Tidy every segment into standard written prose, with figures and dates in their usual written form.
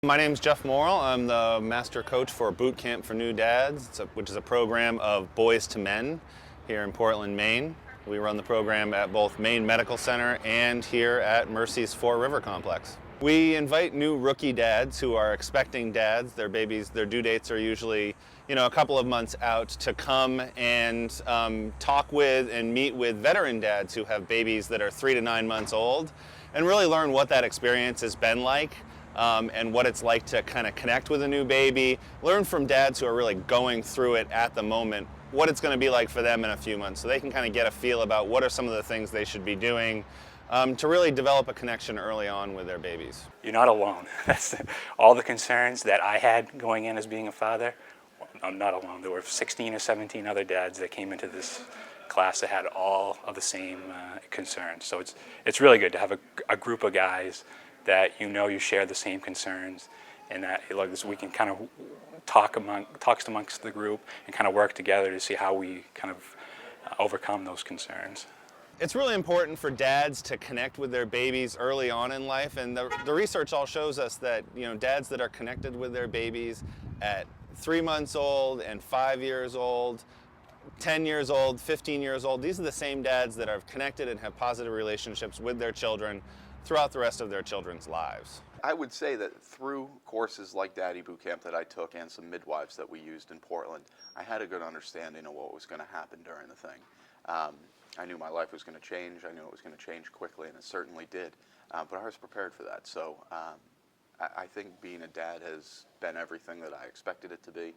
My name's Jeff Morrill. I'm the master coach for Boot Camp for New Dads, which is a program of boys to men here in Portland, Maine. We run the program at both Maine Medical Center and here at Mercy's Fore River Complex. We invite new rookie dads who are expecting dads. Their babies, their due dates are usually, a couple of months out, to come and talk with and meet with veteran dads who have babies that are 3 to 9 months old, and really learn what that experience has been like. And what it's like to kind of connect with a new baby, learn from dads who are really going through it at the moment, what it's going to be like for them in a few months, so they can kind of get a feel about what are some of the things they should be doing to really develop a connection early on with their babies. You're not alone. That's all the concerns that I had going in as being a father. I'm not alone. There were 16 or 17 other dads that came into this class that had all of the same concerns. So it's really good to have a group of guys that you share the same concerns, and that we can kind of talks amongst the group and kind of work together to see how we kind of overcome those concerns. It's really important for dads to connect with their babies early on in life, and the research all shows us that dads that are connected with their babies at 3 months old and 5 years old, 10 years old, 15 years old, these are the same dads that are connected and have positive relationships with their children throughout the rest of their children's lives. I would say that through courses like Daddy Boot Camp that I took and some midwives that we used in Portland, I had a good understanding of what was going to happen during the thing. I knew my life was going to change. I knew it was going to change quickly, and it certainly did. But I was prepared for that. So I think being a dad has been everything that I expected it to be,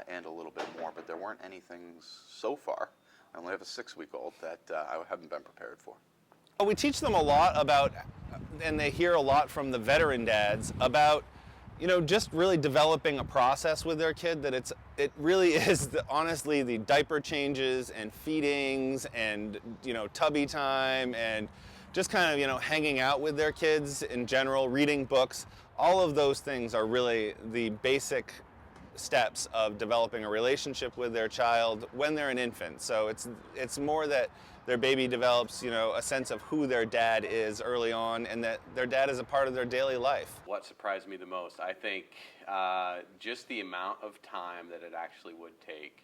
and a little bit more. But there weren't any things so far. I only have a 6-week-old that I haven't been prepared for. We teach them a lot about, and they hear a lot from the veteran dads about, just really developing a process with their kid, that it really is honestly the diaper changes and feedings and, tubby time and just kind of, hanging out with their kids in general, reading books. All of those things are really the basic steps of developing a relationship with their child when they're an infant. So it's more that their baby develops, a sense of who their dad is early on, and that their dad is a part of their daily life. What surprised me the most, I think, just the amount of time that it actually would take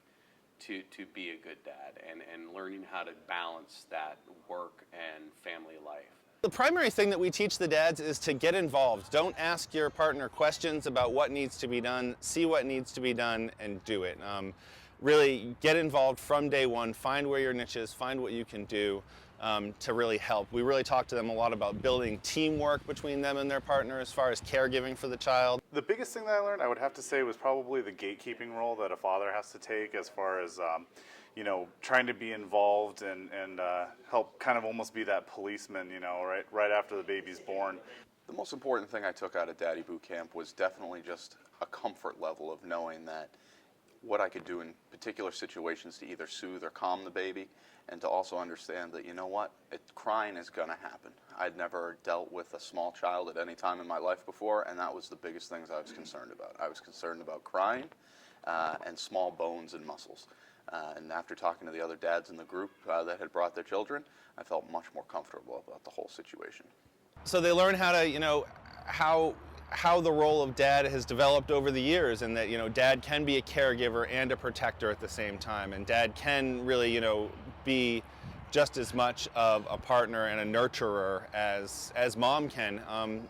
to be a good dad, and learning how to balance that work and family life. The primary thing that we teach the dads is to get involved. Don't ask your partner questions about what needs to be done. See what needs to be done and do it. Really get involved from day one. Find where your niche is. Find what you can do to really help. We really talk to them a lot about building teamwork between them and their partner as far as caregiving for the child. The biggest thing that I learned, I would have to say, was probably the gatekeeping role that a father has to take, as far as trying to be involved and help kind of almost be that policeman, right after the baby's born. The most important thing I took out of Daddy Boot Camp was definitely just a comfort level of knowing that what I could do in particular situations to either soothe or calm the baby, and to also understand that, crying is going to happen. I'd never dealt with a small child at any time in my life before, and that was the biggest things I was concerned about. I was concerned about crying and small bones and muscles. And after talking to the other dads in the group that had brought their children, I felt much more comfortable about the whole situation. So they learn how to, how the role of dad has developed over the years, and that dad can be a caregiver and a protector at the same time, and dad can really be just as much of a partner and a nurturer as mom can.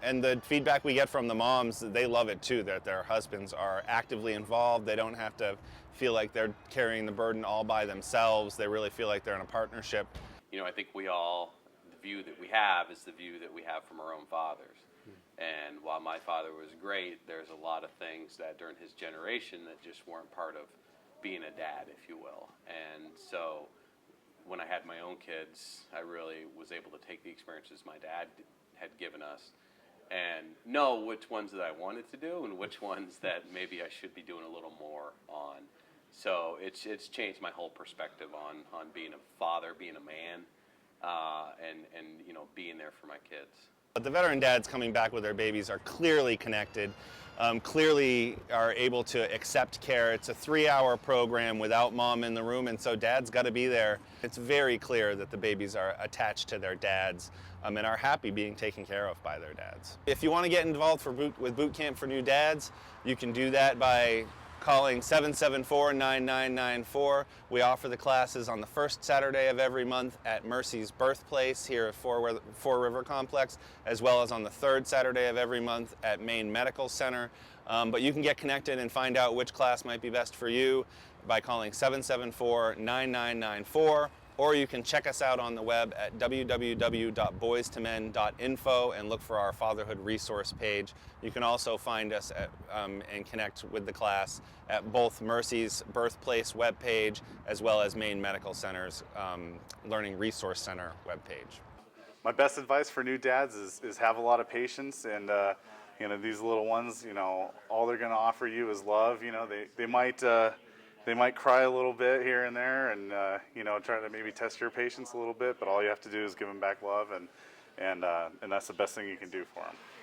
And the feedback we get from the moms, they love it too, that their husbands are actively involved. They don't have to feel like they're carrying the burden all by themselves. They really feel like they're in a partnership. I think the view that we have is the view that we have from our own fathers. And while my father was great, there's a lot of things that during his generation that just weren't part of being a dad, if you will. And so when I had my own kids, I really was able to take the experiences my dad had given us and know which ones that I wanted to do and which ones that maybe I should be doing a little more on. So it's changed my whole perspective on being a father, being a man, and being there for my kids. But the veteran dads coming back with their babies are clearly connected. clearly are able to accept care. It's a 3-hour program without mom in the room, and so dad's got to be there. It's very clear that the babies are attached to their dads and are happy being taken care of by their dads. If you want to get involved with Boot Camp for New Dads, you can do that by calling 774-9994. We offer the classes on the first Saturday of every month at Mercy's Birthplace here at Four River Complex, as well as on the third Saturday of every month at Maine Medical Center. But you can get connected and find out which class might be best for you by calling 774-9994, or you can check us out on the web at www.boystomen.info and look for our fatherhood resource page. You can also find us and connect with the class at both Mercy's Birthplace webpage as well as Maine Medical Center's Learning Resource Center webpage. My best advice for new dads is have a lot of patience, and you know, these little ones, you know, all they're going to offer you is love. You know, they might cry a little bit here and there, and you know, try to maybe test your patience a little bit. But all you have to do is give them back love, and that's the best thing you can do for them.